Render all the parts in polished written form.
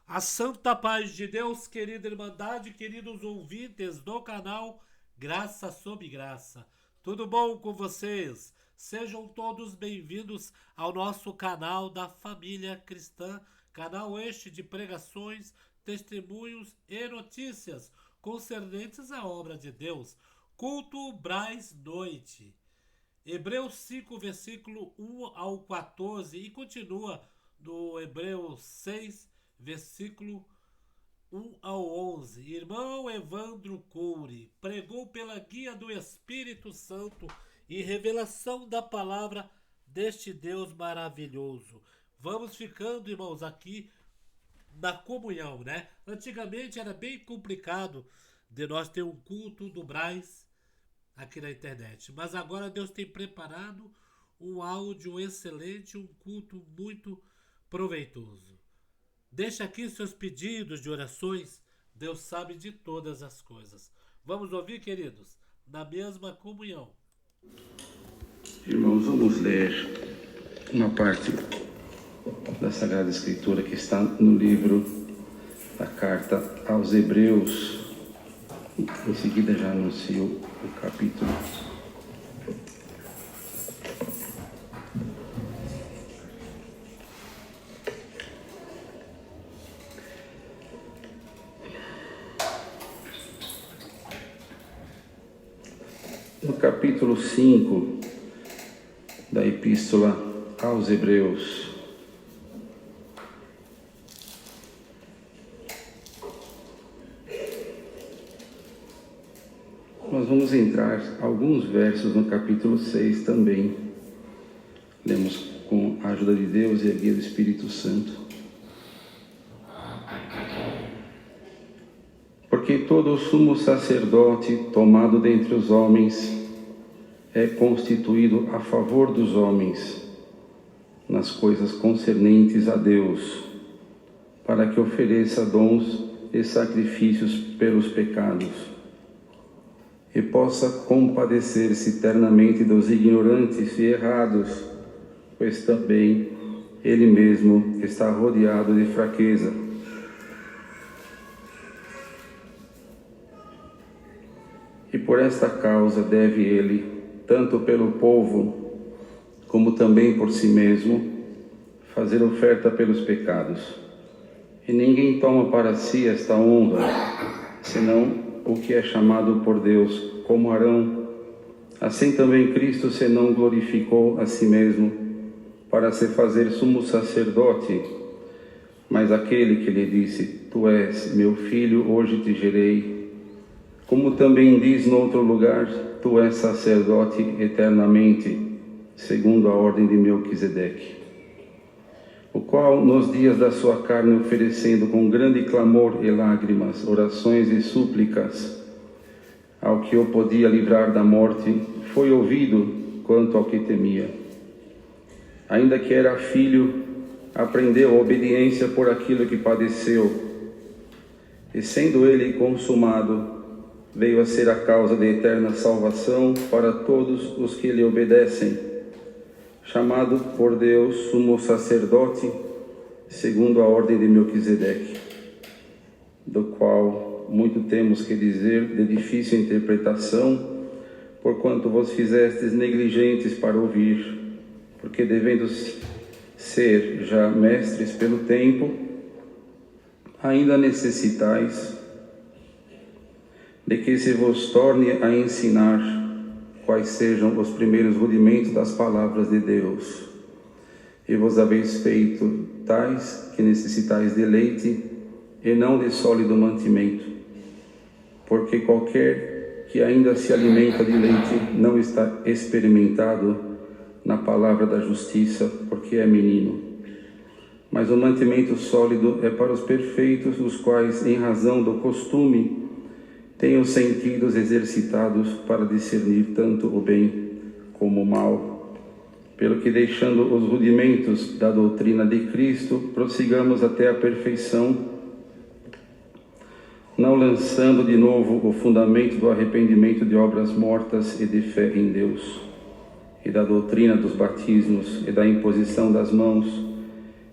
A santa paz de Deus, querida Irmandade, queridos ouvintes do canal Graça sobre Graça. Tudo bom com vocês? Sejam todos bem-vindos ao nosso canal da Família Cristã, canal este de pregações, testemunhos e notícias concernentes à obra de Deus. Culto Braz Noite. Hebreus 5, versículo 1 ao 14 e continua no Hebreus 6, versículo 1 ao 11. Irmão Evandro Coure pregou pela guia do Espírito Santo e revelação da palavra deste Deus maravilhoso. Vamos ficando, irmãos, aqui na comunhão, né? Antigamente era bem complicado de nós ter um culto do Braz aqui na internet, mas agora Deus tem preparado um áudio excelente, um culto muito proveitoso. Deixa aqui seus pedidos de orações. Deus sabe de todas as coisas. Vamos ouvir, queridos, na mesma comunhão. Irmãos, vamos ler uma parte da Sagrada Escritura que está no livro da Carta aos Hebreus. Em seguida já anuncio o capítulo. No capítulo 5 da Epístola aos Hebreus, nós vamos entrar alguns versos no capítulo 6 também. Lemos com a ajuda de Deus e a guia do Espírito Santo. Porque todo sumo sacerdote tomado dentre os homens é constituído a favor dos homens nas coisas concernentes a Deus, para que ofereça dons e sacrifícios pelos pecados, e possa compadecer-se eternamente dos ignorantes e errados, pois também ele mesmo está rodeado de fraqueza. E por esta causa deve ele, tanto pelo povo, como também por si mesmo, fazer oferta pelos pecados. E ninguém toma para si esta honra, senão o que é chamado por Deus, como Arão. Assim também Cristo se não glorificou a si mesmo, para se fazer sumo sacerdote, mas aquele que lhe disse: Tu és meu filho, hoje te gerei. Como também diz no outro lugar: Tu és sacerdote eternamente, segundo a ordem de Melquisedeque, o qual, nos dias da sua carne, oferecendo com grande clamor e lágrimas, orações e súplicas, ao que o podia livrar da morte, foi ouvido quanto ao que temia. Ainda que era filho, aprendeu a obediência por aquilo que padeceu, e sendo ele consumado, veio a ser a causa de eterna salvação para todos os que lhe obedecem, chamado por Deus sumo sacerdote, segundo a ordem de Melquisedeque, do qual muito temos que dizer de difícil interpretação, porquanto vos fizestes negligentes para ouvir, porque devendo ser já mestres pelo tempo, ainda necessitais de que se vos torne a ensinar quais sejam os primeiros rudimentos das palavras de Deus. E vos haveis feito tais que necessitais de leite e não de sólido mantimento, porque qualquer que ainda se alimenta de leite não está experimentado na palavra da justiça, porque é menino. Mas o mantimento sólido é para os perfeitos, os quais, em razão do costume, têm os sentidos exercitados para discernir tanto o bem como o mal. Pelo que, deixando os rudimentos da doutrina de Cristo, prossigamos até a perfeição, não lançando de novo o fundamento do arrependimento de obras mortas e de fé em Deus, e da doutrina dos batismos e da imposição das mãos,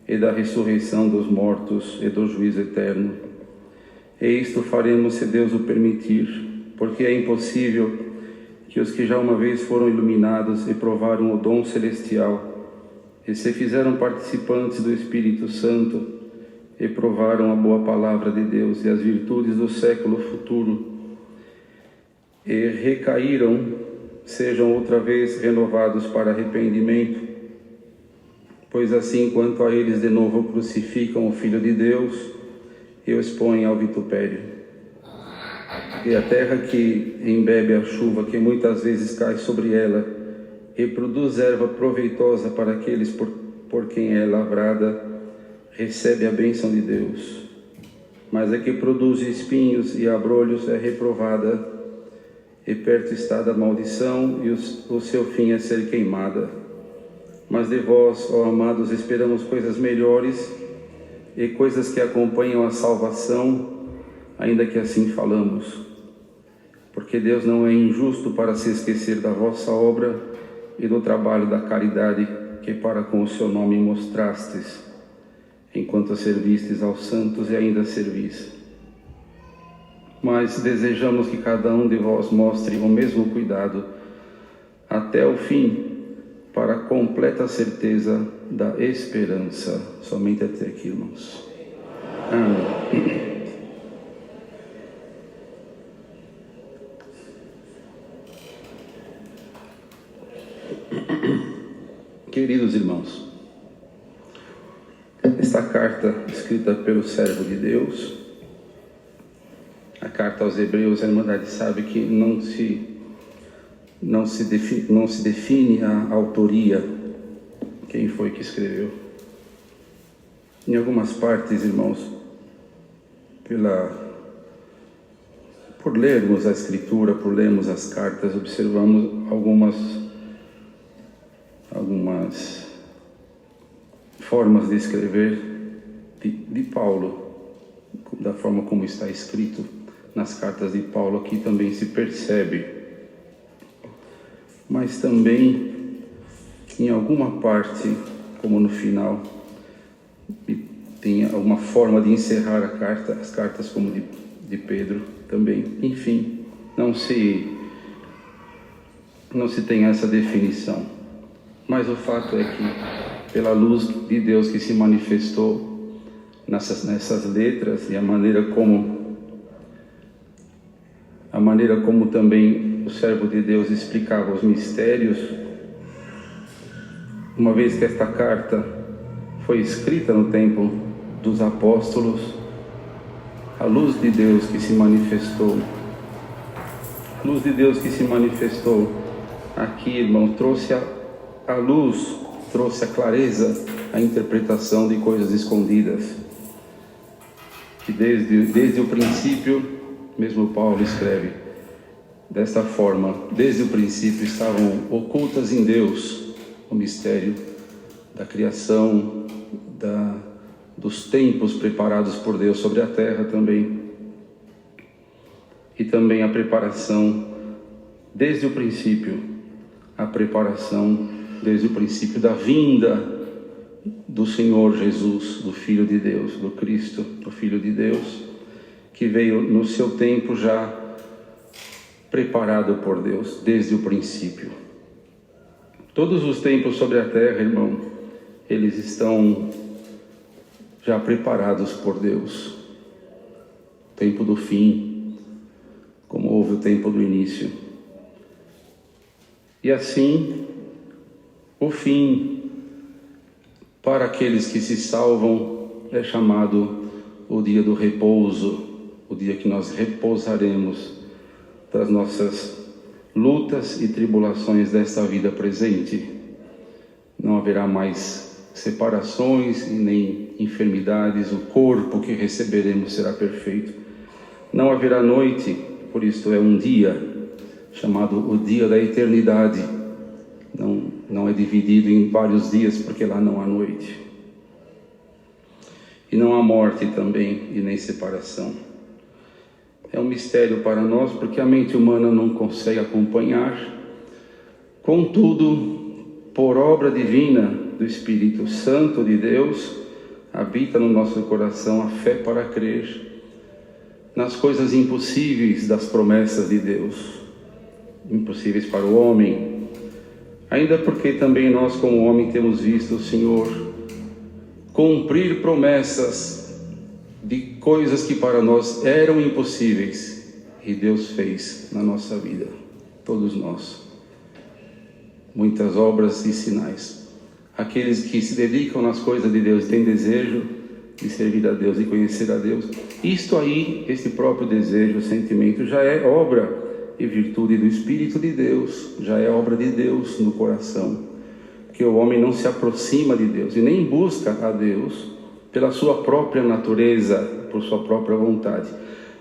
e da ressurreição dos mortos e do juízo eterno. E isto faremos se Deus o permitir, porque é impossível que os que já uma vez foram iluminados e provaram o dom celestial, e se fizeram participantes do Espírito Santo, e provaram a boa palavra de Deus e as virtudes do século futuro, e recaíram, sejam outra vez renovados para arrependimento, pois assim quanto a eles de novo crucificam o Filho de Deus e o expõem ao vitupério. E a terra que embebe a chuva que muitas vezes cai sobre ela e produz erva proveitosa para aqueles por quem é lavrada, recebe a bênção de Deus. Mas a que produz espinhos e abrolhos é reprovada, e perto está da maldição, e o seu fim é ser queimada. Mas de vós, ó amados, esperamos coisas melhores e coisas que acompanham a salvação, ainda que assim falamos. Porque Deus não é injusto para se esquecer da vossa obra e do trabalho da caridade que para com o seu nome mostrastes, enquanto servistes aos santos e ainda servis. Mas desejamos que cada um de vós mostre o mesmo cuidado até o fim, para a completa certeza da esperança. Somente até aqui, irmãos. Amém. Queridos irmãos, esta carta escrita pelo servo de Deus, a carta aos Hebreus, a Irmandade sabe que não se define a autoria, quem foi que escreveu. Em algumas partes, irmãos, por lermos a Escritura, por lermos as cartas, observamos algumas formas de escrever de Paulo, da forma como está escrito nas cartas de Paulo, aqui também se percebe. Mas também, em alguma parte, como no final, tem alguma forma de encerrar as cartas como de Pedro também. Enfim, não se tem essa definição. Mas o fato é que, pela luz de Deus que se manifestou nessas letras e a maneira como também o servo de Deus explicava os mistérios, uma vez que esta carta foi escrita no tempo dos apóstolos, a luz de Deus que se manifestou, aqui, irmão, trouxe a luz, trouxe a clareza, a interpretação de coisas escondidas, que desde o princípio, mesmo Paulo escreve desta forma, desde o princípio estavam ocultas em Deus o mistério da criação, dos tempos preparados por Deus sobre a terra também, e também a preparação desde o princípio, desde o princípio da vinda do Senhor Jesus, do Filho de Deus, do Cristo, do Filho de Deus, que veio no seu tempo já preparado por Deus, desde o princípio. Todos os tempos sobre a terra, irmão, eles estão já preparados por Deus. O tempo do fim, como houve o tempo do início. E assim, o fim, para aqueles que se salvam, é chamado o dia do repouso, o dia que nós repousaremos das nossas lutas e tribulações desta vida presente. Não haverá mais separações e nem enfermidades, o corpo que receberemos será perfeito. Não haverá noite, por isso é um dia chamado o dia da eternidade. Não é dividido em vários dias, porque lá não há noite. E não há morte também, e nem separação. É um mistério para nós, porque a mente humana não consegue acompanhar. Contudo, por obra divina do Espírito Santo de Deus, habita no nosso coração a fé para crer nas coisas impossíveis das promessas de Deus, impossíveis para o homem, ainda porque também nós como homem temos visto o Senhor cumprir promessas de coisas que para nós eram impossíveis e Deus fez na nossa vida, todos nós, muitas obras e sinais. Aqueles que se dedicam nas coisas de Deus têm desejo de servir a Deus e conhecer a Deus. Isto aí, esse próprio desejo, sentimento, já é obra e virtude do Espírito de Deus, já é obra de Deus no coração. Porque o homem não se aproxima de Deus e nem busca a Deus pela sua própria natureza, por sua própria vontade.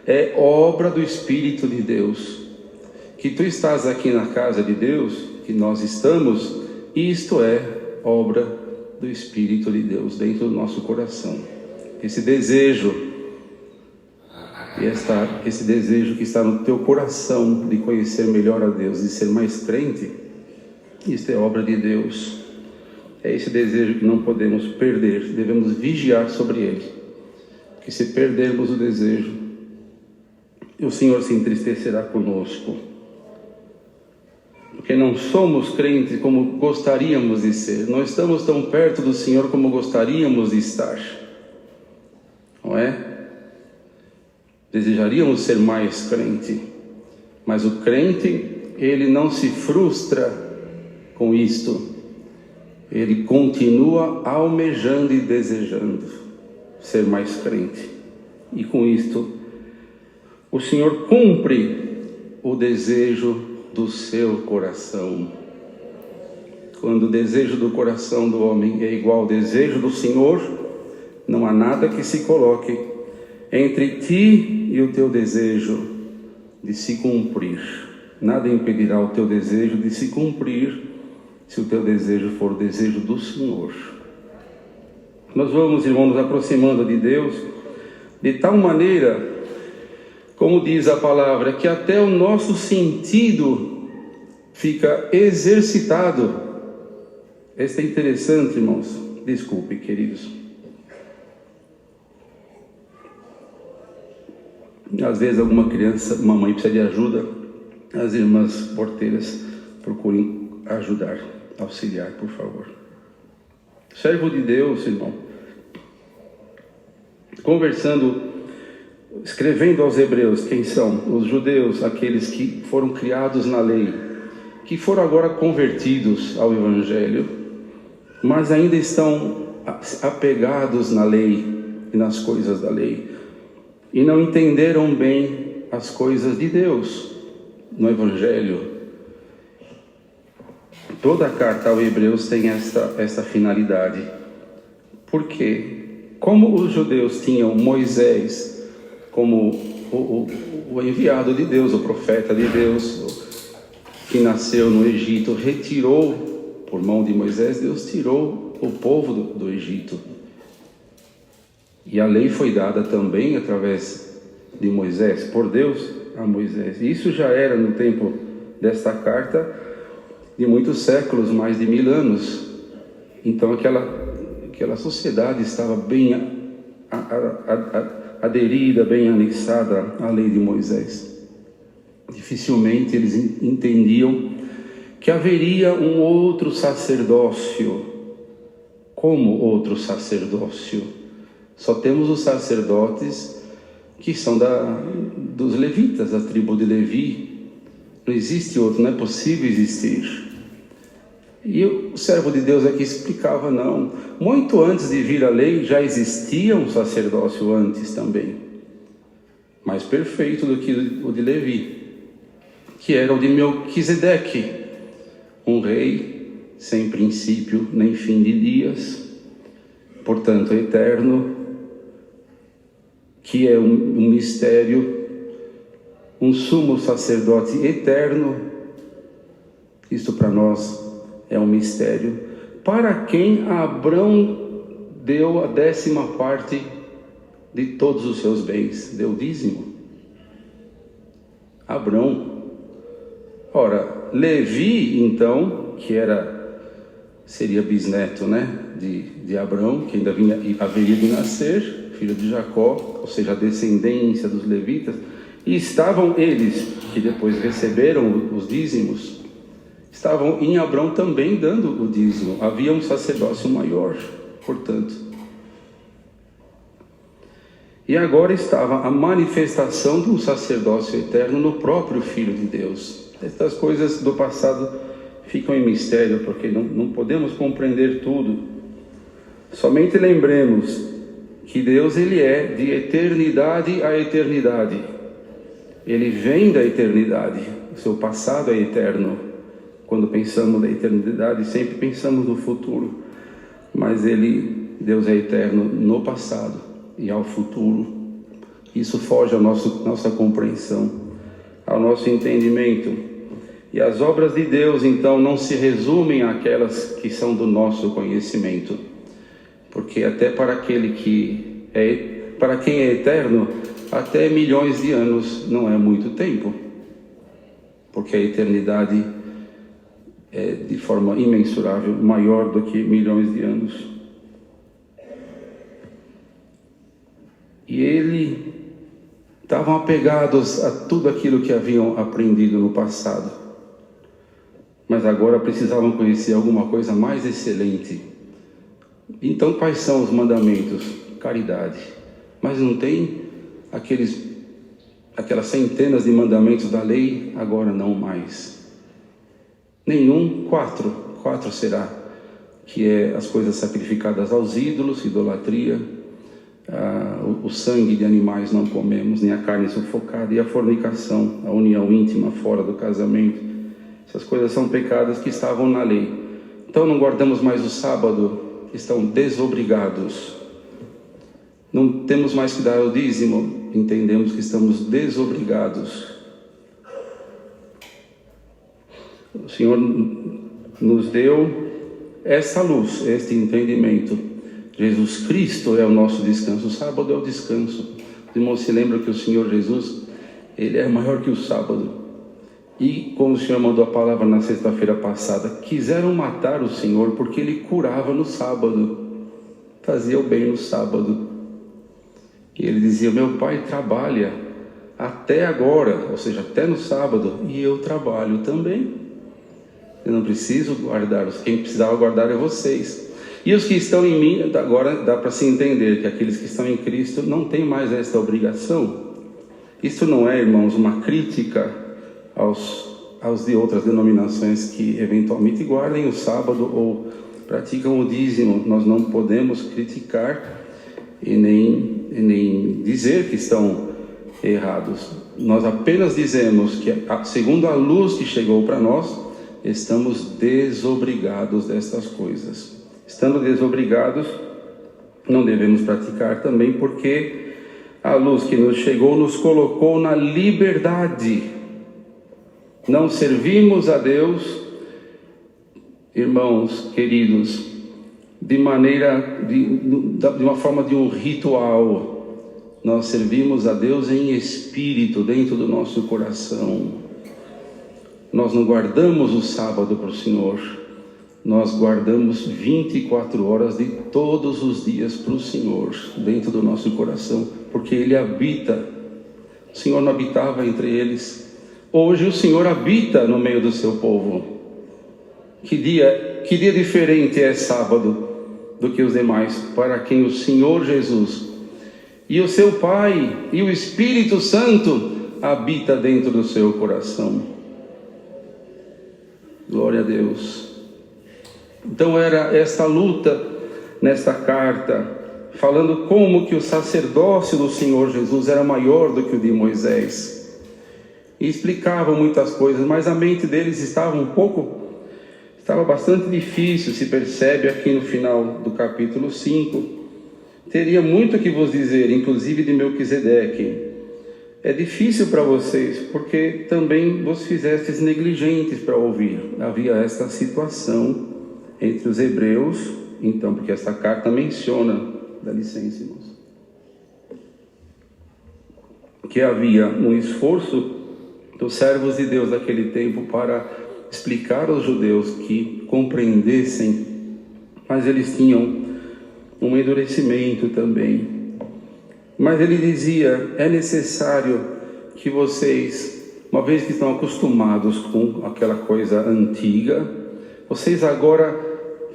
É obra do Espírito de Deus. Que tu estás aqui na casa de Deus, que nós estamos, isto é obra do Espírito de Deus dentro do nosso coração. Esse desejo, esse desejo que está no teu coração de conhecer melhor a Deus, de ser mais crente, isto é obra de Deus. É esse desejo que não podemos perder, devemos vigiar sobre ele. Porque se perdermos o desejo, o Senhor se entristecerá conosco. Porque não somos crentes como gostaríamos de ser, não estamos tão perto do Senhor como gostaríamos de estar, não é? Desejaríamos ser mais crente, mas o crente, ele não se frustra com isto, ele continua almejando e desejando ser mais crente, e com isto o Senhor cumpre o desejo do seu coração. Quando o desejo do coração do homem é igual ao desejo do Senhor, não há nada que se coloque entre ti e o teu desejo de se cumprir. Nada impedirá o teu desejo de se cumprir, se o teu desejo for o desejo do Senhor. Nós vamos, irmãos, nos aproximando de Deus de tal maneira, como diz a palavra, que até o nosso sentido fica exercitado. Isso é interessante, irmãos. Desculpe, queridos. Às vezes alguma criança, uma mãe precisa de ajuda, as irmãs porteiras procurem ajudar, auxiliar, por favor. Servo de Deus, irmão, escrevendo aos hebreus, quem são? Os judeus, aqueles que foram criados na lei, que foram agora convertidos ao Evangelho, mas ainda estão apegados na lei e nas coisas da lei, e não entenderam bem as coisas de Deus no Evangelho. Toda a carta aos hebreus tem esta finalidade. Por quê? Como os judeus tinham Moisés como o enviado de Deus, o profeta de Deus, que nasceu no Egito, retirou, por mão de Moisés, Deus tirou o povo do Egito. E a lei foi dada também através de Moisés, por Deus a Moisés. Isso já era no tempo desta carta de muitos séculos, mais de 1000 anos. Então aquela sociedade estava bem aderida, bem anexada à lei de Moisés. Dificilmente eles entendiam que haveria um outro sacerdócio. Como outro sacerdócio? Só temos os sacerdotes que são dos levitas, da tribo de Levi. Não existe outro, não é possível existir. E o servo de Deus aqui explicava, não. Muito antes de vir a lei, já existia um sacerdócio antes também, mais perfeito do que o de Levi, que era o de Melquisedeque, um rei sem princípio nem fim de dias, portanto eterno, que é um mistério, um sumo sacerdote eterno. Isto para nós é um mistério, para quem Abrão deu a 10ª parte de todos os seus bens, deu dízimo. Abrão. Ora, Levi, então, que seria bisneto, de Abraão, que ainda haveria de nascer, filho de Jacó, ou seja, a descendência dos levitas. E estavam eles, que depois receberam os dízimos, estavam em Abraão também dando o dízimo. Havia um sacerdócio maior, portanto. E agora estava a manifestação de um sacerdócio eterno no próprio Filho de Deus. Estas coisas do passado ficam em mistério, porque não podemos compreender tudo. Somente lembremos que Deus, Ele é de eternidade a eternidade. Ele vem da eternidade, o seu passado é eterno. Quando pensamos na eternidade, sempre pensamos no futuro. Mas Deus é eterno no passado e ao futuro. Isso foge à nossa compreensão, ao nosso entendimento. E as obras de Deus, então, não se resumem àquelas que são do nosso conhecimento. Porque até para quem é eterno, até milhões de anos não é muito tempo. Porque a eternidade é de forma imensurável, maior do que milhões de anos. E eles estavam apegados a tudo aquilo que haviam aprendido no passado. Mas agora precisavam conhecer alguma coisa mais excelente. Então, quais são os mandamentos? Caridade. Mas não tem aquelas centenas de mandamentos da lei? Agora não mais. Nenhum, 4 será, que é as coisas sacrificadas aos ídolos, idolatria, o sangue de animais não comemos, nem a carne sufocada, e a fornicação, a união íntima fora do casamento. Essas coisas são pecados que estavam na lei. Então não guardamos mais o sábado, estão desobrigados. Não temos mais que dar o dízimo, entendemos que estamos desobrigados. O Senhor nos deu essa luz, este entendimento. Jesus Cristo é o nosso descanso, o sábado é o descanso. Os irmãos se lembram que o Senhor Jesus, Ele é maior que o sábado. E como o Senhor mandou a palavra na sexta-feira passada, quiseram matar o Senhor porque Ele curava no sábado, fazia o bem no sábado. E Ele dizia, meu Pai trabalha até agora, ou seja, até no sábado, e eu trabalho também. Eu não preciso guardar, quem precisava guardar é vocês. E os que estão em mim, agora dá para se entender que aqueles que estão em Cristo não têm mais esta obrigação. Isso não é, irmãos, uma crítica aos de outras denominações que eventualmente guardem o sábado ou praticam o dízimo. Nós não podemos criticar e nem dizer que estão errados. Nós apenas dizemos que, segundo a luz que chegou para nós, estamos desobrigados destas coisas. Estando desobrigados, não devemos praticar também, porque a luz que nos chegou nos colocou na liberdade. Não servimos a Deus, irmãos queridos, de uma forma de um ritual. Nós servimos a Deus em espírito, dentro do nosso coração. Nós não guardamos o sábado para o Senhor, nós guardamos 24 horas de todos os dias para o Senhor, dentro do nosso coração, porque Ele habita. O Senhor não habitava entre eles. Hoje o Senhor habita no meio do seu povo. Que dia diferente é sábado do que os demais, para quem o Senhor Jesus e o seu Pai e o Espírito Santo habita dentro do seu coração. Glória a Deus. Então era esta luta nesta carta, falando como que o sacerdócio do Senhor Jesus era maior do que o de Moisés. E explicavam muitas coisas, mas a mente deles estava bastante difícil, se percebe aqui no final do capítulo 5. Teria muito que vos dizer, inclusive de Melquisedeque. É difícil para vocês, porque também vos fizestes negligentes para ouvir. Havia esta situação entre os hebreus, então, porque esta carta menciona, dá licença, irmãos, que havia um esforço dos servos de Deus daquele tempo para explicar aos judeus que compreendessem mas eles tinham um endurecimento também. Mas ele dizia, é necessário que vocês, uma vez que estão acostumados com aquela coisa antiga, vocês agora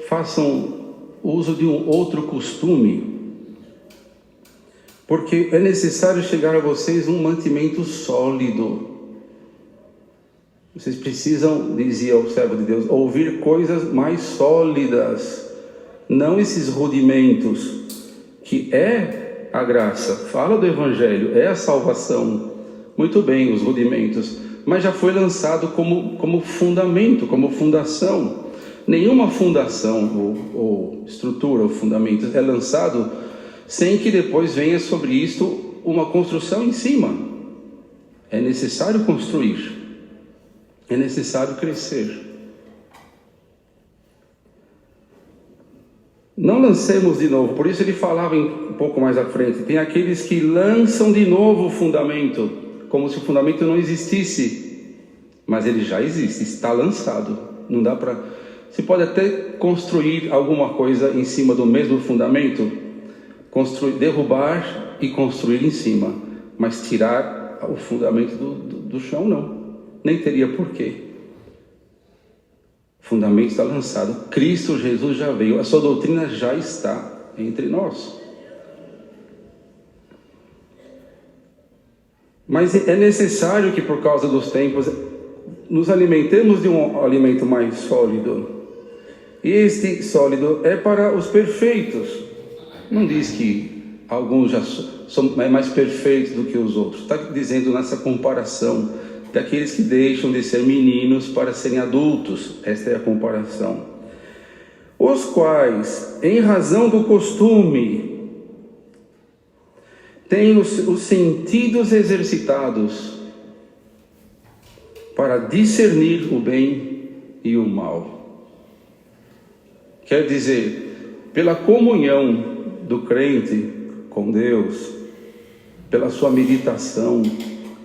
façam uso de um outro costume, porque é necessário chegar a vocês um mantimento sólido. Vocês precisam, dizia o servo de Deus, ouvir coisas mais sólidas, não esses rudimentos, que é a graça, fala do Evangelho, é a salvação. Muito bem, os rudimentos, mas já foi lançado como fundamento, como fundação. Nenhuma fundação ou estrutura ou fundamento é lançado sem que depois venha sobre isto uma construção em cima. É necessário construir, é necessário crescer. Não lancemos de novo, por isso ele falava um pouco mais à frente, tem aqueles que lançam de novo o fundamento, como se o fundamento não existisse, mas ele já existe, está lançado. Não dá para... Você pode até construir alguma coisa em cima do mesmo fundamento, derrubar e construir em cima, mas tirar o fundamento do chão não, nem teria porquê. O fundamento está lançado, Cristo Jesus já veio, a sua doutrina já está entre nós. Mas é necessário que, por causa dos tempos, nos alimentemos de um alimento mais sólido. E este sólido é para os perfeitos. Não diz que alguns já são mais perfeitos do que os outros. Está dizendo nessa comparação daqueles que deixam de ser meninos para serem adultos. Esta é a comparação. Os quais, em razão do costume, têm os sentidos exercitados para discernir o bem e o mal. Quer dizer, pela comunhão do crente com Deus, pela sua meditação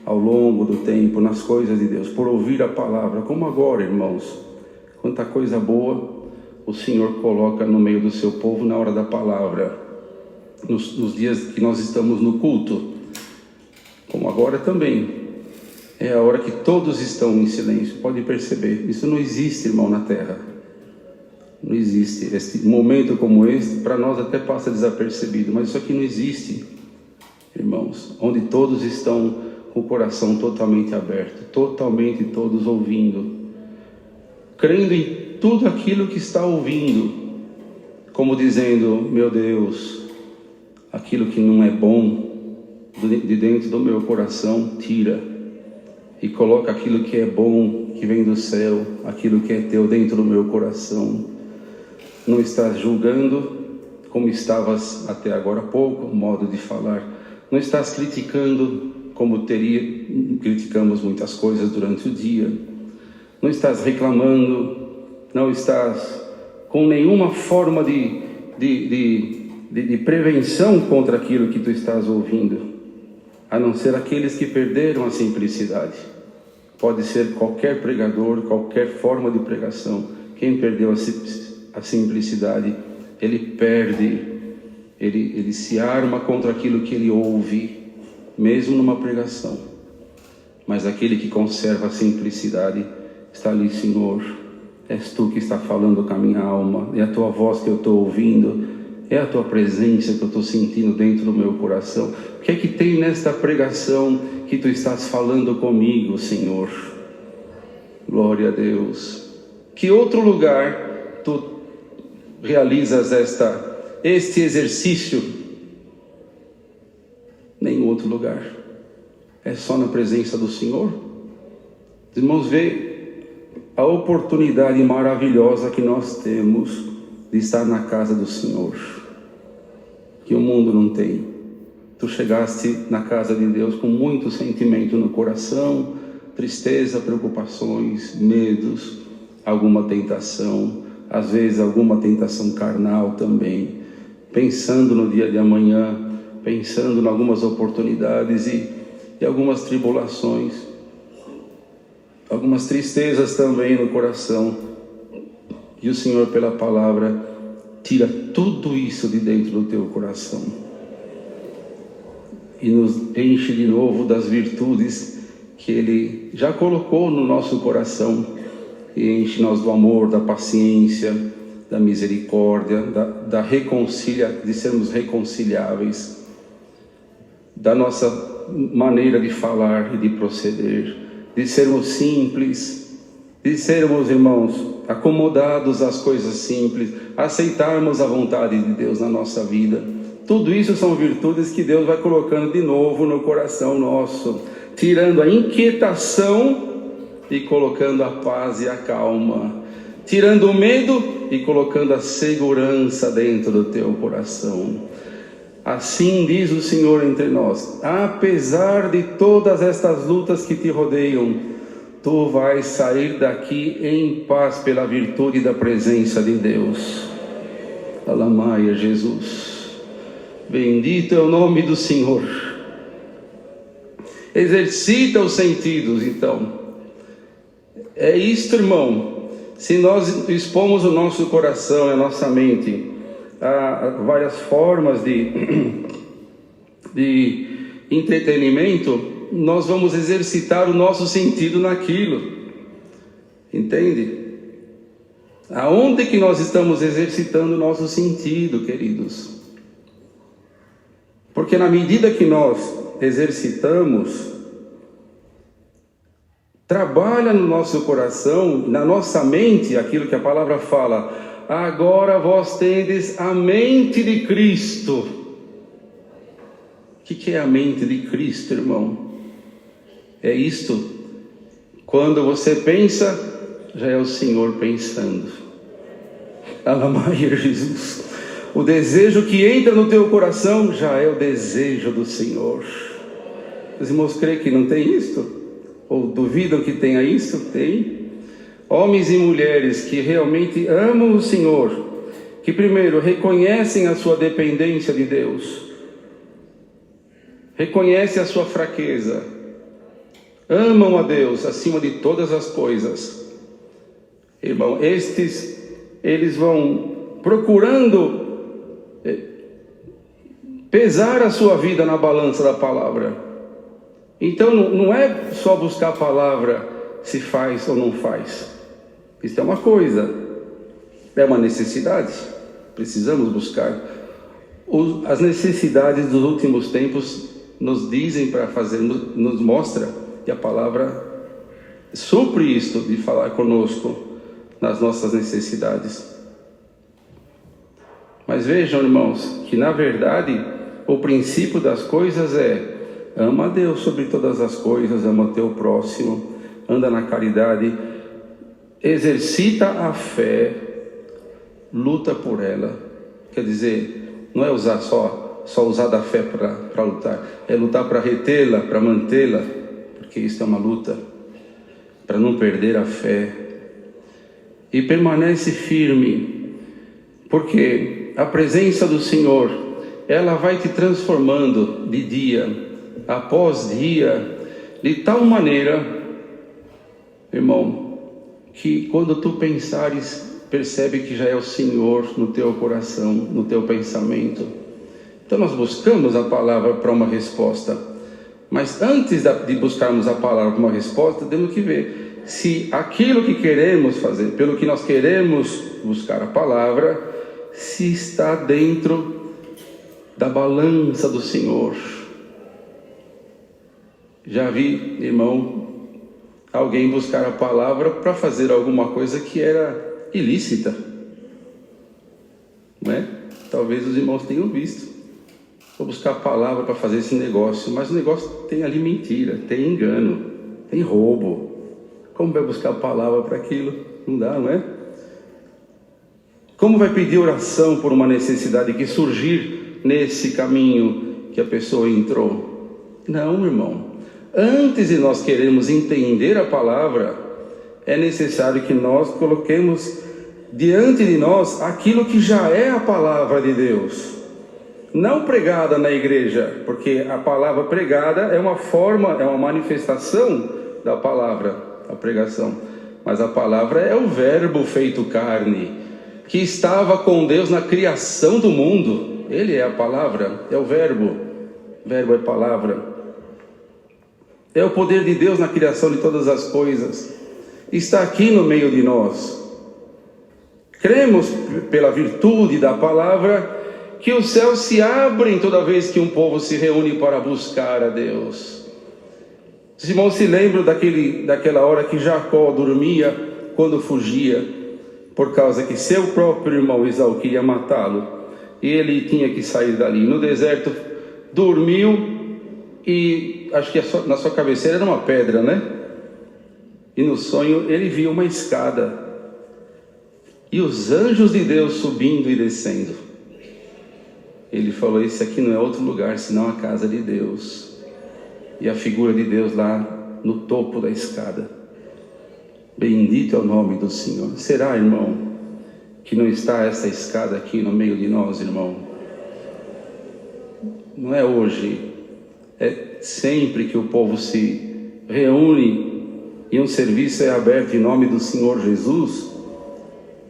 ao longo do tempo nas coisas de Deus, por ouvir a palavra, como agora, irmãos, quanta coisa boa o Senhor coloca no meio do seu povo na hora da palavra, nos dias que nós estamos no culto, como agora também, é a hora que todos estão em silêncio. Pode perceber, isso não existe, irmão, na terra. Não existe. Este momento como este, para nós até passa desapercebido, mas isso aqui não existe, irmãos, onde todos estão com o coração totalmente aberto, totalmente todos ouvindo, crendo em tudo aquilo que está ouvindo, como dizendo, meu Deus, aquilo que não é bom de dentro do meu coração, tira, e coloca aquilo que é bom, que vem do céu, aquilo que é teu dentro do meu coração. Não estás julgando, como estavas até agora há pouco, modo de falar. Não estás criticando, como criticamos muitas coisas durante o dia. Não estás reclamando, não estás com nenhuma forma de prevenção contra aquilo que tu estás ouvindo, a não ser aqueles que perderam a simplicidade. Pode ser qualquer pregador, qualquer forma de pregação. Quem perdeu a simplicidade, ele perde, ele se arma contra aquilo que ele ouve, mesmo numa pregação. Mas aquele que conserva a simplicidade está ali, Senhor, és tu que está falando com a minha alma, é a tua voz que eu estou ouvindo, é a tua presença que eu estou sentindo dentro do meu coração. O que é que tem nesta pregação que tu estás falando comigo, Senhor? Glória a Deus. Que outro lugar tu realizas este exercício? Nenhum outro lugar. É só na presença do Senhor. Os irmãos, vê a oportunidade maravilhosa que nós temos de estar na casa do Senhor, que o mundo não tem. Tu chegaste na casa de Deus com muito sentimento no coração, tristeza, preocupações, medos, alguma tentação, às vezes alguma tentação carnal também, pensando no dia de amanhã, pensando em algumas oportunidades e algumas tribulações, algumas tristezas também no coração. E o Senhor, pela palavra, tira tudo isso de dentro do teu coração e nos enche de novo das virtudes que Ele já colocou no nosso coração, e enche nós do amor, da paciência, da misericórdia, de sermos reconciliáveis, da nossa maneira de falar e de proceder, de sermos simples, de sermos, irmãos, acomodados às coisas simples, aceitarmos a vontade de Deus na nossa vida. Tudo isso são virtudes que Deus vai colocando de novo no coração nosso, tirando a inquietação e colocando a paz e a calma, tirando o medo e colocando a segurança dentro do teu coração. Assim diz o Senhor entre nós: apesar de todas estas lutas que te rodeiam, tu vais sair daqui em paz pela virtude da presença de Deus. Alamaia, Jesus. Bendito é o nome do Senhor. Exercita os sentidos, então. É isto, irmão. Se nós expomos o nosso coração e a nossa mente a várias formas de entretenimento, nós vamos exercitar o nosso sentido naquilo. Entende? Aonde que nós estamos exercitando o nosso sentido, queridos? Porque na medida que nós exercitamos, trabalha no nosso coração, na nossa mente, aquilo que a palavra fala: agora vós tendes a mente de Cristo. O que é a mente de Cristo, irmão? É isto: quando você pensa, já é o Senhor pensando. Alamaia, Jesus. O desejo que entra no teu coração já é o desejo do Senhor. Os irmãos creem que não tem isto? Ou duvidam que tenha isso? Tem. Homens e mulheres que realmente amam o Senhor, que primeiro reconhecem a sua dependência de Deus, reconhecem a sua fraqueza, amam a Deus acima de todas as coisas. Irmão, eles vão procurando pesar a sua vida na balança da palavra. Então não é só buscar a palavra se faz ou não faz. Isso é uma coisa, é uma necessidade. Precisamos buscar. As necessidades dos últimos tempos nos dizem para fazer, nos mostra que a palavra supre isto de falar conosco nas nossas necessidades. Mas vejam, irmãos, que na verdade o princípio das coisas é: ama a Deus sobre todas as coisas, ama o teu próximo, anda na caridade, exercita a fé, luta por ela. Quer dizer, não é usar só usar da fé para lutar, é lutar para retê-la, para mantê-la, porque isso é uma luta, para não perder a fé. E permanece firme, porque a presença do Senhor, ela vai te transformando de dia após dia, de tal maneira, irmão, que quando tu pensares, percebe que já é o Senhor no teu coração, no teu pensamento. Então nós buscamos a palavra para uma resposta, mas antes de buscarmos a palavra para uma resposta, temos que ver se aquilo que queremos fazer, pelo que nós queremos buscar a palavra, se está dentro da balança do Senhor. Já vi, irmão, alguém buscar a palavra para fazer alguma coisa que era ilícita, não é? Talvez os irmãos tenham visto. Vou buscar a palavra para fazer esse negócio, mas o negócio tem ali mentira, tem engano, tem roubo. Como vai buscar a palavra para aquilo? Não dá, não é? Como vai pedir oração por uma necessidade que surgir nesse caminho que a pessoa entrou? Não, irmão. Antes de nós queremos entender a palavra, é necessário que nós coloquemos diante de nós aquilo que já é a palavra de Deus. Não pregada na igreja, porque a palavra pregada é uma forma, é uma manifestação da palavra, a pregação. Mas a palavra é o verbo feito carne, que estava com Deus na criação do mundo. Ele é a palavra, é o verbo. O verbo é palavra. É o poder de Deus na criação de todas as coisas. Está aqui no meio de nós. Cremos pela virtude da palavra que os céus se abrem toda vez que um povo se reúne para buscar a Deus. Os irmãos se lembram daquela hora que Jacó dormia quando fugia, por causa que seu próprio irmão Esaú queria matá-lo, e ele tinha que sair dali. No deserto dormiu, e acho que na sua cabeceira era uma pedra, né? E no sonho ele viu uma escada, e os anjos de Deus subindo e descendo. Ele falou: esse aqui não é outro lugar senão a casa de Deus. E a figura de Deus lá no topo da escada. Bendito é o nome do Senhor. Será, irmão, que não está essa escada aqui no meio de nós, irmão? Não é hoje, é sempre que o povo se reúne e um serviço é aberto em nome do Senhor Jesus,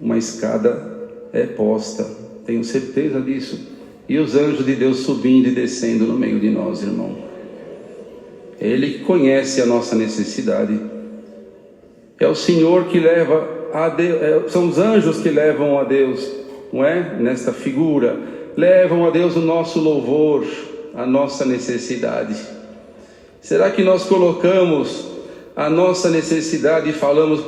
uma escada é posta, tenho certeza disso. E os anjos de Deus subindo e descendo no meio de nós, irmão. Ele conhece a nossa necessidade. É o Senhor que leva a Deus, são os anjos que levam a Deus, não é? Nesta figura, levam a Deus o nosso louvor, a nossa necessidade. Será que nós colocamos a nossa necessidade e falamos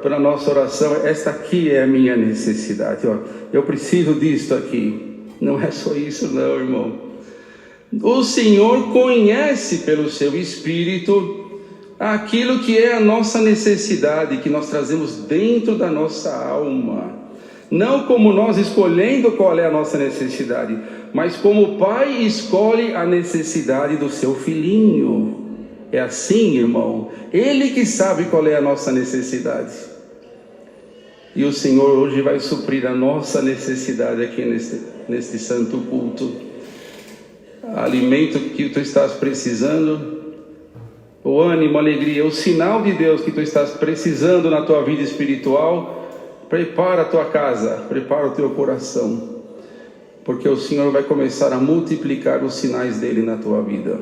para a nossa oração: esta aqui é a minha necessidade, ó, eu preciso disto aqui? Não é só isso não, irmão. O Senhor conhece pelo seu Espírito aquilo que é a nossa necessidade, que nós trazemos dentro da nossa alma. Não como nós escolhendo qual é a nossa necessidade, mas como o Pai escolhe a necessidade do seu filhinho. É assim, irmão. Ele que sabe qual é a nossa necessidade. E o Senhor hoje vai suprir a nossa necessidade aqui neste santo culto. Alimento que tu estás precisando, o ânimo, a alegria, o sinal de Deus que tu estás precisando na tua vida espiritual. Prepara a tua casa, prepara o teu coração, porque o Senhor vai começar a multiplicar os sinais dele na tua vida.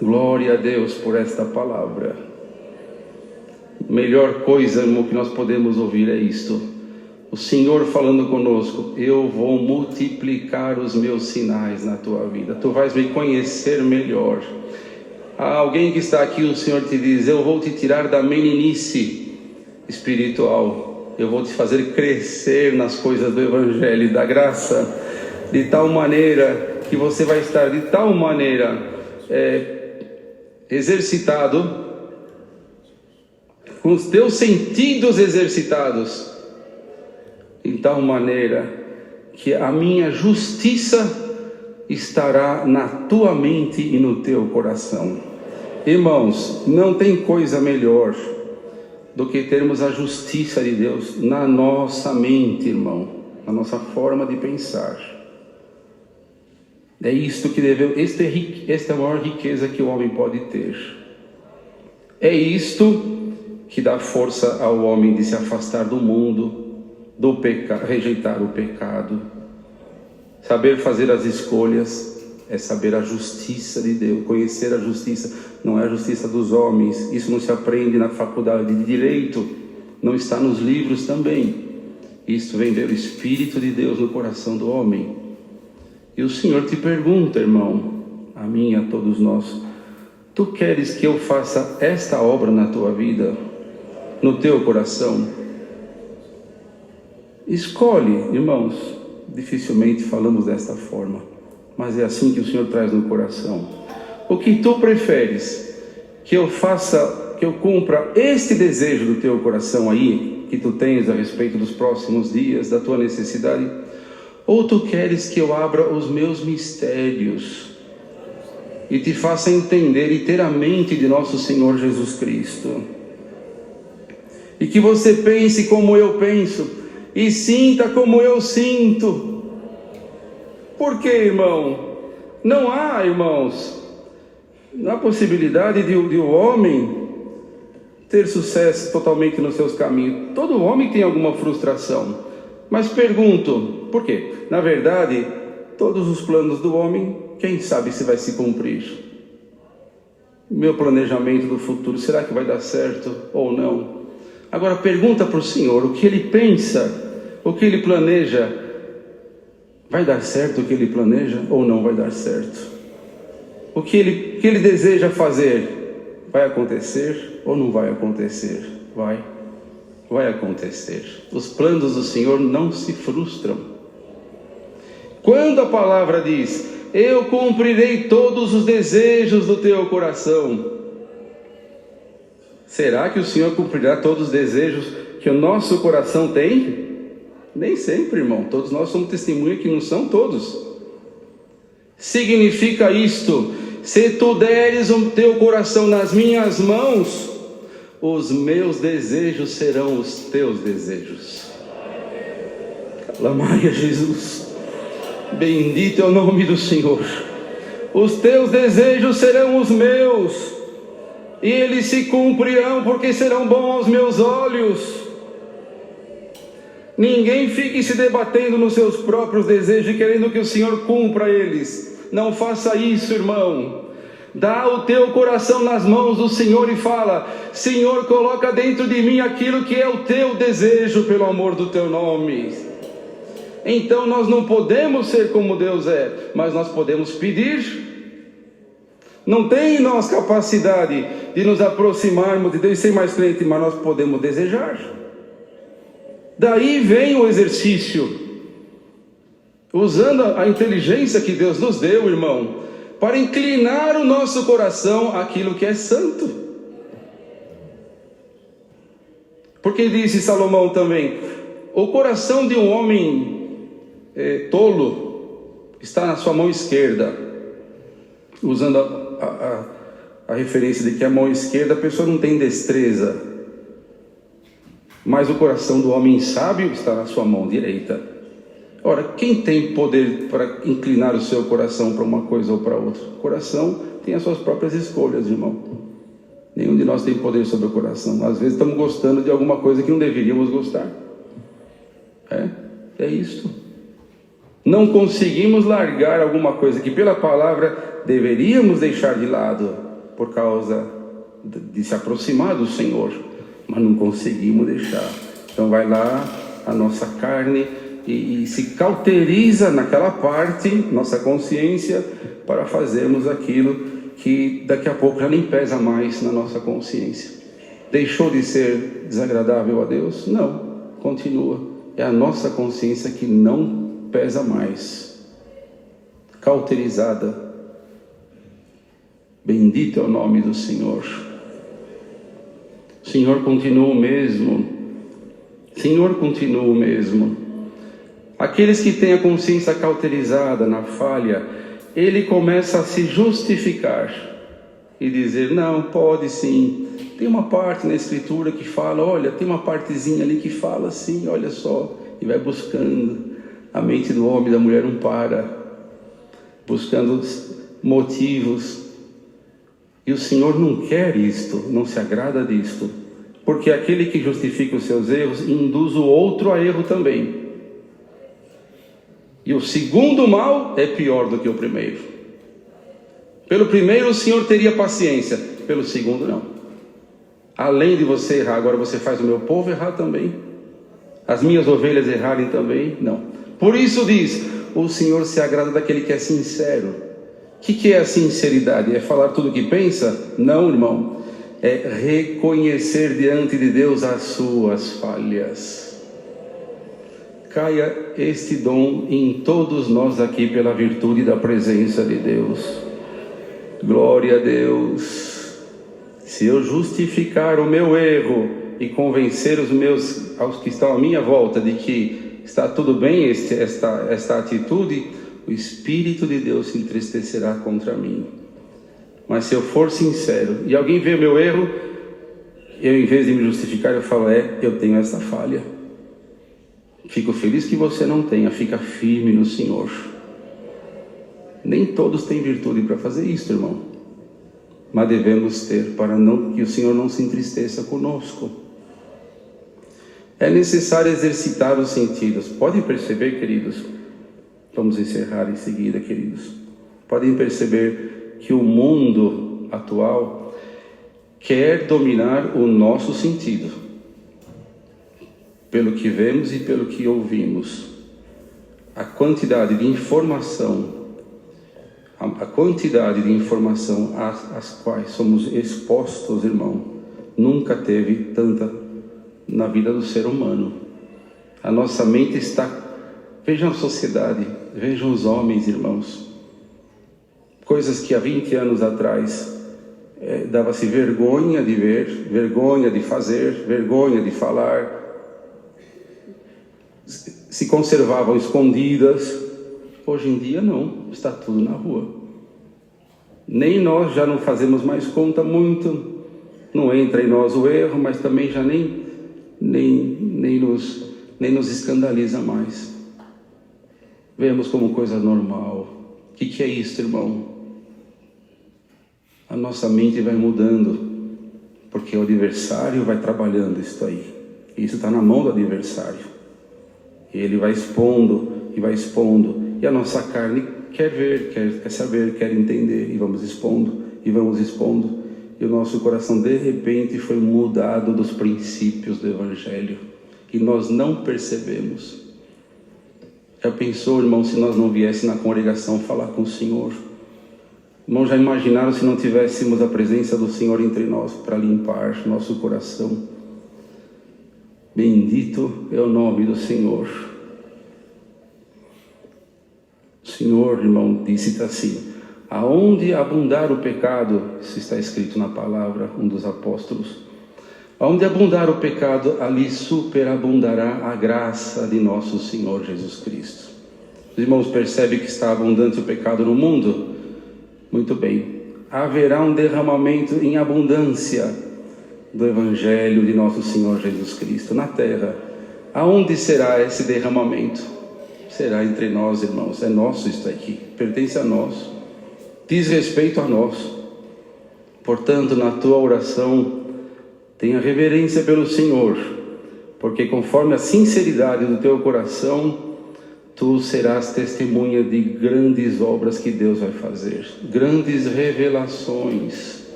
Glória a Deus por esta palavra. Melhor coisa, irmão, que nós podemos ouvir é isto: o Senhor falando conosco: eu vou multiplicar os meus sinais na tua vida, tu vais me conhecer melhor. Há alguém que está aqui, o Senhor te diz: eu vou te tirar da meninice espiritual, eu vou te fazer crescer nas coisas do Evangelho e da graça, de tal maneira que você vai estar de tal maneira exercitado, com os teus sentidos exercitados, em tal maneira que a minha justiça estará na tua mente e no teu coração. Irmãos, não tem coisa melhor do que termos a justiça de Deus na nossa mente, irmão, na nossa forma de pensar. É isto que esta é a maior riqueza que o homem pode ter. É isto que dá força ao homem de se afastar do mundo, do pecado, rejeitar o pecado. Saber fazer as escolhas é saber a justiça de Deus, conhecer a justiça. Não é a justiça dos homens, isso não se aprende na faculdade de Direito, não está nos livros também. Isso vem do Espírito de Deus no coração do homem. E o Senhor te pergunta, irmão, a mim e a todos nós: tu queres que eu faça esta obra na tua vida, no teu coração? Escolhe, irmãos. Dificilmente falamos desta forma, mas é assim que o Senhor traz no coração. O que tu preferes? Que eu faça, que eu cumpra este desejo do teu coração aí, que tu tens a respeito dos próximos dias, da tua necessidade? Ou tu queres que eu abra os meus mistérios e te faça entender e ter a mente de nosso Senhor Jesus Cristo? E que você pense como eu penso e sinta como eu sinto. Por quê, irmão? Não há, irmãos, não há possibilidade de o homem ter sucesso totalmente nos seus caminhos. Todo homem tem alguma frustração. Mas pergunto, por quê? Na verdade, todos os planos do homem, quem sabe se vai se cumprir? Meu planejamento do futuro, será que vai dar certo ou não? Agora pergunta para o Senhor, o que Ele pensa, o que Ele planeja, vai dar certo o que Ele planeja ou não vai dar certo? O que Ele deseja fazer, vai acontecer ou não vai acontecer? Vai acontecer. Os planos do Senhor não se frustram. Quando a palavra diz, eu cumprirei todos os desejos do teu coração, será que o Senhor cumprirá todos os desejos que o nosso coração tem? Nem sempre, irmão. Todos nós somos testemunha que não são todos. Significa isto: se tu deres o teu coração nas minhas mãos, os meus desejos serão os teus desejos. Calamaia, Jesus. Bendito é o nome do Senhor. Os teus desejos serão os meus, e eles se cumprirão, porque serão bons aos meus olhos. Ninguém fique se debatendo nos seus próprios desejos e querendo que o Senhor cumpra eles. Não faça isso, irmão. Dá o teu coração nas mãos do Senhor e fala: Senhor, coloca dentro de mim aquilo que é o teu desejo, pelo amor do teu nome. Então nós não podemos ser como Deus é, mas nós podemos pedir. Não tem em nós capacidade de nos aproximarmos de Deus e ser mais crente, mas nós podemos desejar. Daí vem o exercício, usando a inteligência que Deus nos deu, irmão, para inclinar o nosso coração àquilo que é santo. Porque disse Salomão também, o coração de um homem tolo está na sua mão esquerda, usando a referência de que a mão esquerda a pessoa não tem destreza, mas o coração do homem sábio está na sua mão direita. Ora, quem tem poder para inclinar o seu coração para uma coisa ou para outra? O coração tem as suas próprias escolhas, irmão. Nenhum de nós tem poder sobre o coração. Às vezes estamos gostando de alguma coisa que não deveríamos gostar. É isto. Não conseguimos largar alguma coisa que pela palavra deveríamos deixar de lado por causa de se aproximar do Senhor, mas não conseguimos deixar. Então vai lá a nossa carne e se cauteriza naquela parte, nossa consciência, para fazermos aquilo que daqui a pouco já nem pesa mais na nossa consciência. Deixou de ser desagradável a Deus? Não, continua. É a nossa consciência que não pesa mais, cauterizada. Bendito é o nome do Senhor. O Senhor continua o mesmo. Senhor continua o mesmo. Aqueles que têm a consciência cauterizada na falha, ele começa a se justificar e dizer, não, pode sim. Tem uma parte na Escritura que fala, olha, tem uma partezinha ali que fala assim, olha só, e vai buscando. A mente do homem e da mulher não para, buscando motivos. E o Senhor não quer isto, não se agrada disto, porque aquele que justifica os seus erros induz o outro a erro também. E o segundo mal é pior do que o primeiro. Pelo primeiro o Senhor teria paciência, pelo segundo não. Além de você errar, agora você faz o meu povo errar também, as minhas ovelhas errarem também? Não. Por isso diz, o Senhor se agrada daquele que é sincero. O que é a sinceridade? É falar tudo o que pensa? Não, irmão. É reconhecer diante de Deus as suas falhas. Caia este dom em todos nós aqui pela virtude da presença de Deus. Glória a Deus. Se eu justificar o meu erro e convencer aos que estão à minha volta de que está tudo bem esta atitude, o Espírito de Deus se entristecerá contra mim. Mas se eu for sincero e alguém vê o meu erro, eu, em vez de me justificar, eu falo, eu tenho essa falha. Fico feliz que você não tenha, fica firme no Senhor. Nem todos têm virtude para fazer isso, irmão. mas devemos ter para não, que o Senhor não se entristeça conosco. É necessário exercitar os sentidos. Podem perceber, queridos? Vamos encerrar em seguida, queridos. Podem perceber que o mundo atual quer dominar o nosso sentido, pelo que vemos e pelo que ouvimos. A quantidade de informação às quais somos expostos, irmão, nunca teve tanta na vida do ser humano. A nossa mente está... Vejam a sociedade, vejam os homens, irmãos. Coisas que há 20 anos atrás dava-se vergonha de ver, vergonha de fazer, vergonha de falar, se conservavam escondidas. Hoje em dia não, está tudo na rua. Nem nós já não fazemos mais conta muito, não entra em nós o erro, mas também já nem nos escandaliza mais. Vemos como coisa normal. O que é isso, irmão? A nossa mente vai mudando, porque o adversário vai trabalhando isso aí. Isso está na mão do adversário. Ele vai expondo e vai expondo. E a nossa carne quer ver, quer saber, quer entender. E vamos expondo, e vamos expondo. E o nosso coração, de repente, foi mudado dos princípios do Evangelho. E nós não percebemos. Já pensou, irmão, se nós não viéssemos na congregação falar com o Senhor? Irmão, já imaginaram se não tivéssemos a presença do Senhor entre nós para limpar nosso coração? Bendito é o nome do Senhor. O Senhor, irmão, disse assim: aonde abundar o pecado, isso está escrito na palavra, um dos apóstolos, aonde abundar o pecado, ali superabundará a graça de nosso Senhor Jesus Cristo. Os irmãos percebem que está abundante o pecado no mundo? Muito bem. Haverá um derramamento em abundância do Evangelho de nosso Senhor Jesus Cristo na terra. Aonde será esse derramamento? Será entre nós, irmãos. É nosso isso aqui, pertence a nós, diz respeito a nós. Portanto, na tua oração, tenha reverência pelo Senhor, porque conforme a sinceridade do teu coração, tu serás testemunha de grandes obras que Deus vai fazer, grandes revelações.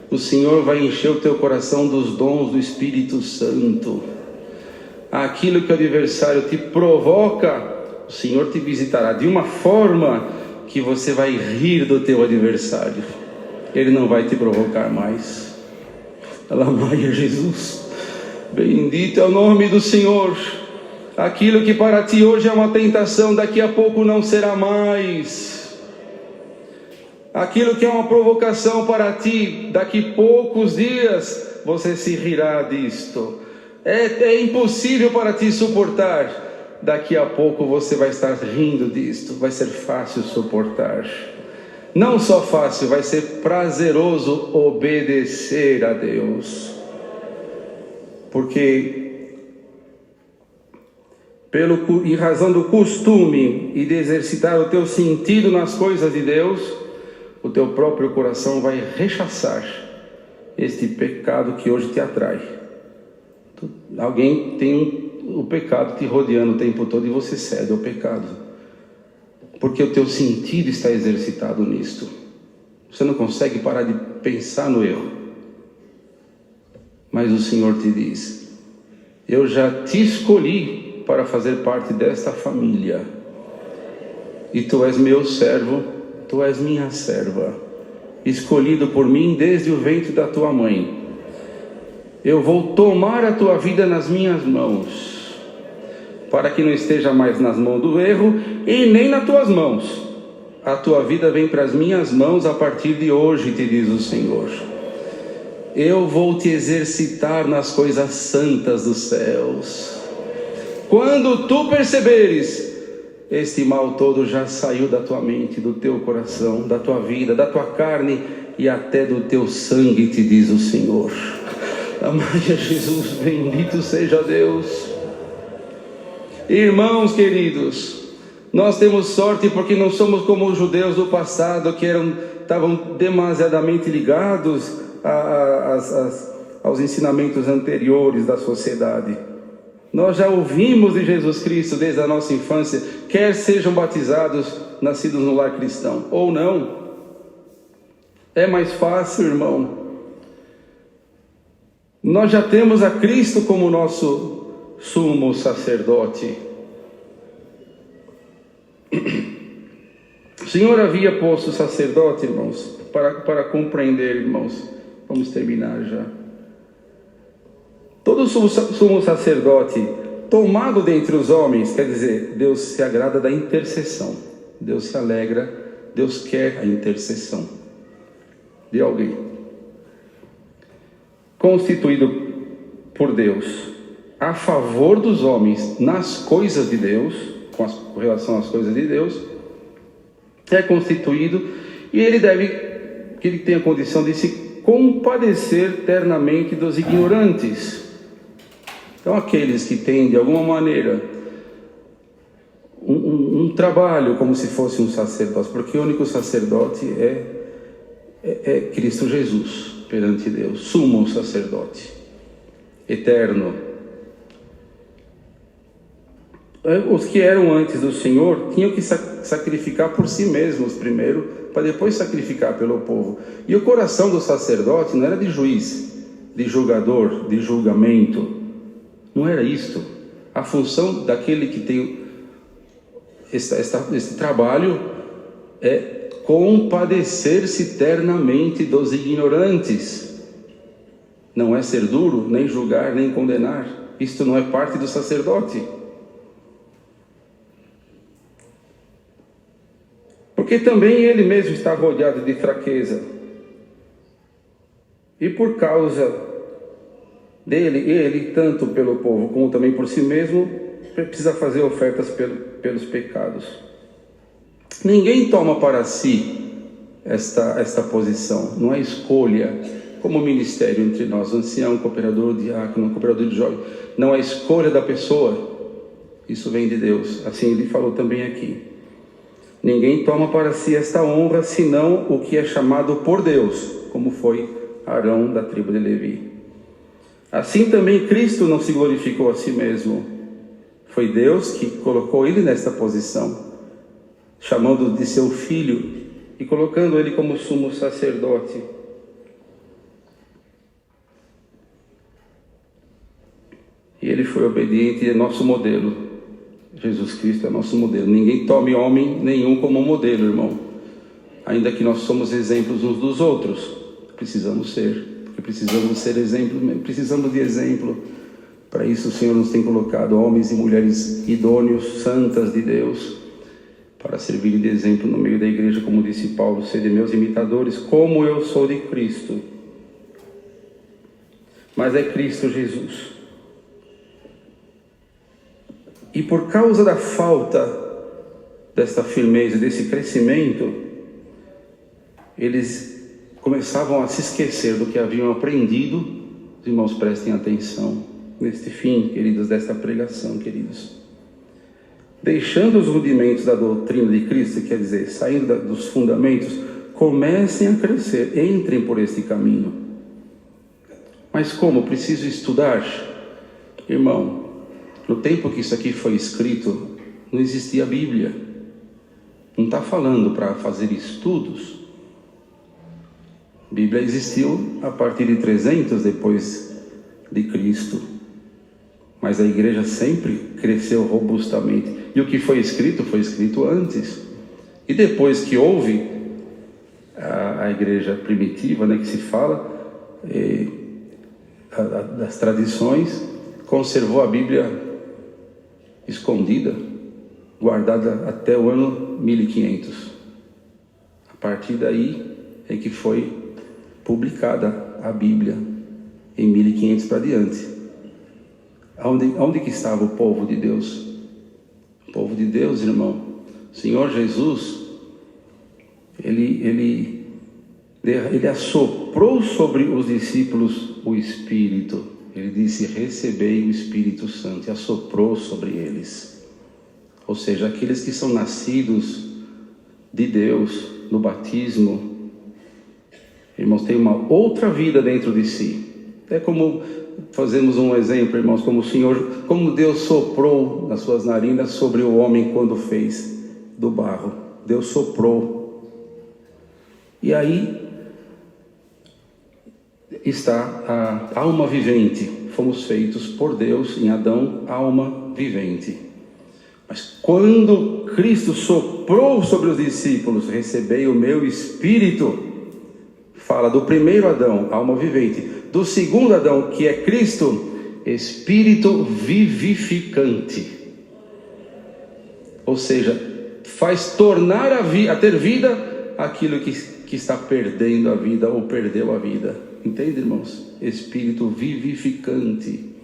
O Senhor vai encher o teu coração dos dons do Espírito Santo. Aquilo que o adversário te provoca, o Senhor te visitará de uma forma que você vai rir do teu adversário. Ele não vai te provocar mais. Alamaia Jesus, bendito é o nome do Senhor. Aquilo que para ti hoje é uma tentação, daqui a pouco não será mais. Aquilo que é uma provocação para ti, daqui a poucos dias você se rirá disto. É impossível para ti suportar, daqui a pouco você vai estar rindo disto. Vai ser fácil suportar. Não só fácil, vai ser prazeroso obedecer a Deus. Porque, em razão do costume e de exercitar o teu sentido nas coisas de Deus, o teu próprio coração vai rechaçar este pecado que hoje te atrai. Alguém tem o pecado te rodeando o tempo todo e você cede ao pecado. Porque o teu sentido está exercitado nisto. Você não consegue parar de pensar no erro. Mas o Senhor te diz: eu já te escolhi para fazer parte desta família. E tu és meu servo, tu és minha serva, escolhido por mim desde o ventre da tua mãe. Eu vou tomar a tua vida nas minhas mãos, para que não esteja mais nas mãos do erro e nem nas tuas mãos. A tua vida vem para as minhas mãos a partir de hoje, te diz o Senhor. Eu vou te exercitar nas coisas santas dos céus. Quando tu perceberes, este mal todo já saiu da tua mente, do teu coração, da tua vida, da tua carne e até do teu sangue, te diz o Senhor. Amai a Jesus, bendito seja Deus. Irmãos queridos, Nós temos sorte porque não somos como os judeus do passado, que estavam demasiadamente ligados aos ensinamentos anteriores da sociedade. Nós já ouvimos de Jesus Cristo desde a nossa infância, quer sejam batizados, nascidos no lar cristão, ou não. É mais fácil, irmão. Nós já temos a Cristo como nosso sumo sacerdote. O Senhor havia posto o sacerdote, irmãos, para compreender, irmãos. Vamos terminar já. Todo sumo sacerdote tomado dentre os homens, quer dizer, Deus se agrada da intercessão. Deus se alegra, Deus quer a intercessão de alguém. Constituído por Deus a favor dos homens nas coisas de Deus, com relação às coisas de Deus, é constituído, e ele tem a condição de se compadecer ternamente dos ignorantes. Então, aqueles que têm, de alguma maneira, um trabalho como se fosse um sacerdote, porque o único sacerdote é Cristo Jesus perante Deus, sumo sacerdote, eterno. Os que eram antes do Senhor tinham que sacrificar por si mesmos primeiro, para depois sacrificar pelo povo. E o coração do sacerdote não era de juiz, de julgador, de julgamento. Não era isto. A função daquele que tem esse trabalho é compadecer-se ternamente dos ignorantes. Não é ser duro, nem julgar, nem condenar. Isto não é parte do sacerdote. Porque também ele mesmo está rodeado de fraqueza. E por causa dele, ele, tanto pelo povo como também por si mesmo, precisa fazer ofertas pelos pecados. Ninguém toma para si esta posição. Não é escolha, como ministério entre nós, ancião, cooperador, diácono, cooperador de jovem. Não é escolha da pessoa. Isso vem de Deus. Assim ele falou também aqui. Ninguém toma para si esta honra, senão o que é chamado por Deus, como foi Arão da tribo de Levi. Assim também Cristo não se glorificou a si mesmo. Foi Deus que colocou ele nesta posição, chamando de seu filho e colocando ele como sumo sacerdote. E ele foi obediente, é nosso modelo. Jesus Cristo é nosso modelo. Ninguém tome homem nenhum como modelo, irmão. Ainda que nós somos exemplos uns dos outros, precisamos ser. Porque precisamos ser exemplo, precisamos de exemplo. Para isso o Senhor nos tem colocado homens e mulheres idôneos, santas de Deus, para servir de exemplo no meio da igreja, como disse Paulo, sede meus imitadores, como eu sou de Cristo. Mas é Cristo Jesus. E por causa da falta desta firmeza, desse crescimento, eles começavam a se esquecer do que haviam aprendido. Os irmãos, prestem atenção neste fim, queridos, desta pregação, queridos. Deixando os rudimentos da doutrina de Cristo, quer dizer, saindo dos fundamentos, comecem a crescer, entrem por este caminho. Mas como? Preciso estudar? Irmão, no tempo que isso aqui foi escrito, não existia a Bíblia. Não está falando para fazer estudos. A Bíblia existiu a partir de 300 depois de Cristo. Mas a igreja sempre cresceu robustamente. E o que foi escrito antes. E depois que houve a igreja primitiva, né, que se fala, das tradições, conservou a Bíblia escondida, guardada até o ano 1500. A partir daí é que foi publicada a Bíblia, em 1500 para diante. Onde que estava o povo de Deus? O povo de Deus, irmão, o Senhor Jesus, ele assoprou sobre os discípulos o Espírito. Ele disse, recebei o Espírito Santo, e assoprou sobre eles. ou seja, aqueles que são nascidos de Deus no batismo, irmãos, têm uma outra vida dentro de si. É como fazemos um exemplo, irmãos, como Deus soprou nas suas narinas sobre o homem quando fez do barro. Deus soprou. E aí está a alma vivente. Fomos feitos por Deus em Adão, alma vivente. Mas quando Cristo soprou sobre os discípulos, recebei o meu Espírito, fala do primeiro Adão, alma vivente, do segundo Adão, que é Cristo, Espírito vivificante. Ou seja, faz tornar a ter vida aquilo que está perdendo a vida ou perdeu a vida. Entende, irmãos? Espírito vivificante.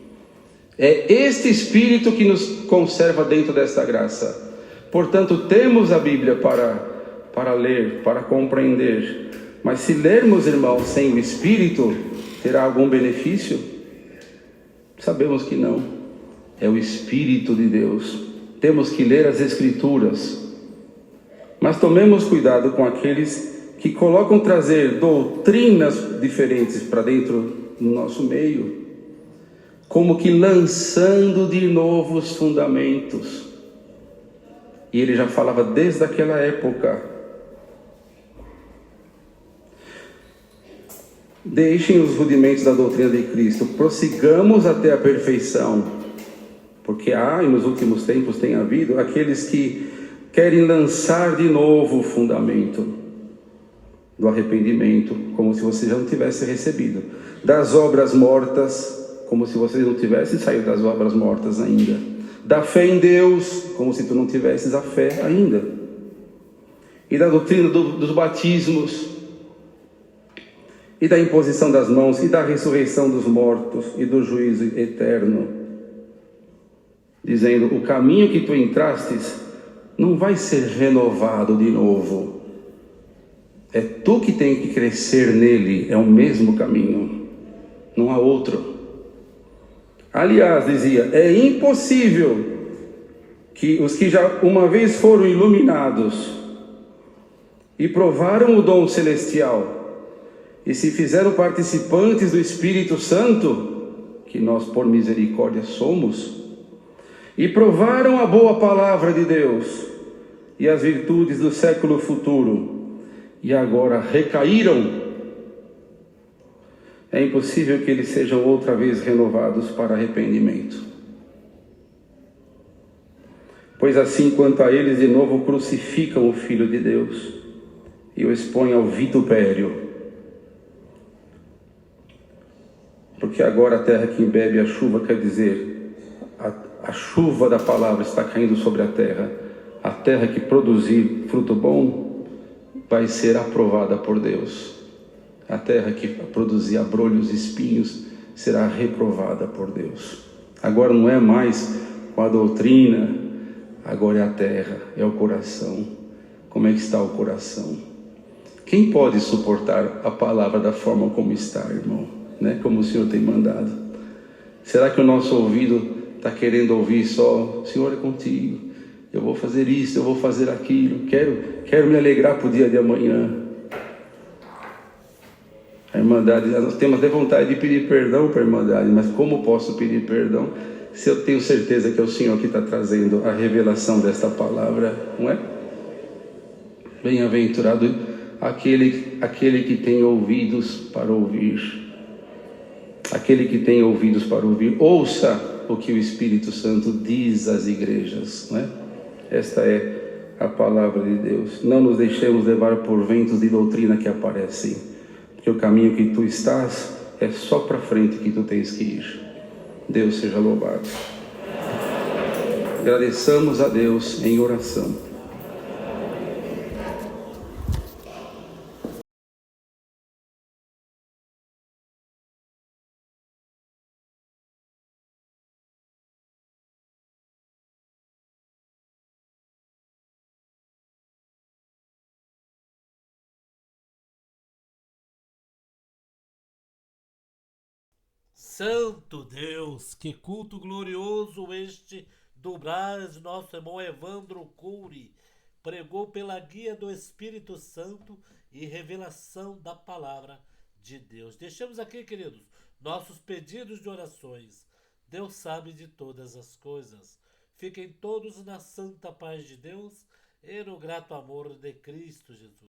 É este Espírito que nos conserva dentro desta graça. Portanto, temos a Bíblia para ler, para compreender. Mas se lermos, irmãos, sem o Espírito, terá algum benefício? Sabemos que não. É o Espírito de Deus. Temos que ler as Escrituras. Mas tomemos cuidado com aqueles que colocam trazer doutrinas diferentes para dentro do nosso meio, como que lançando de novo os fundamentos. E ele já falava desde aquela época. Deixem os rudimentos da doutrina de Cristo, prossigamos até a perfeição, porque e nos últimos tempos tem havido aqueles que querem lançar de novo o fundamento do arrependimento, como se você já não tivesse recebido, das obras mortas, como se vocês não tivessem saído das obras mortas ainda, da fé em Deus, como se tu não tivesses a fé ainda, e da doutrina dos batismos, e da imposição das mãos, e da ressurreição dos mortos, e do juízo eterno, dizendo, o caminho que tu entrastes não vai ser renovado de novo, é tu que tem que crescer nele, é o mesmo caminho, não há outro. Aliás, dizia, é impossível que os que já uma vez foram iluminados e provaram o dom celestial e se fizeram participantes do Espírito Santo, que nós por misericórdia somos, e provaram a boa palavra de Deus e as virtudes do século futuro, e agora recaíram, é impossível que eles sejam outra vez renovados para arrependimento. Pois assim, quanto a eles, de novo crucificam o Filho de Deus e o expõem ao vitupério. Porque agora a terra que embebe a chuva, quer dizer, a chuva da palavra está caindo sobre a terra que produzir fruto bom, vai ser aprovada por Deus. A terra que produzir abrolhos e espinhos será reprovada por Deus. Agora não é mais com a doutrina, agora é a terra, é o coração. Como é que está o coração? Quem pode suportar a palavra da forma como está, irmão? Né? Como o Senhor tem mandado. Será que o nosso ouvido está querendo ouvir só, Senhor é contigo, eu vou fazer isso, eu vou fazer aquilo, quero me alegrar para o dia de amanhã. A Irmandade, nós temos até vontade de pedir perdão para a Irmandade, mas como posso pedir perdão se eu tenho certeza que é o Senhor que está trazendo a revelação desta palavra, não é? Bem-aventurado aquele que tem ouvidos para ouvir. Aquele que tem ouvidos para ouvir, ouça o que o Espírito Santo diz às igrejas, não é? Esta é a palavra de Deus. Não nos deixemos levar por ventos de doutrina que aparecem, porque o caminho que tu estás é só para frente que tu tens que ir. Deus seja louvado. Agradeçamos a Deus em oração. Santo Deus, que culto glorioso este do Brás, nosso irmão Evandro Cury, pregou pela guia do Espírito Santo e revelação da palavra de Deus. Deixamos aqui, queridos, nossos pedidos de orações. Deus sabe de todas as coisas. Fiquem todos na santa paz de Deus e no grato amor de Cristo Jesus.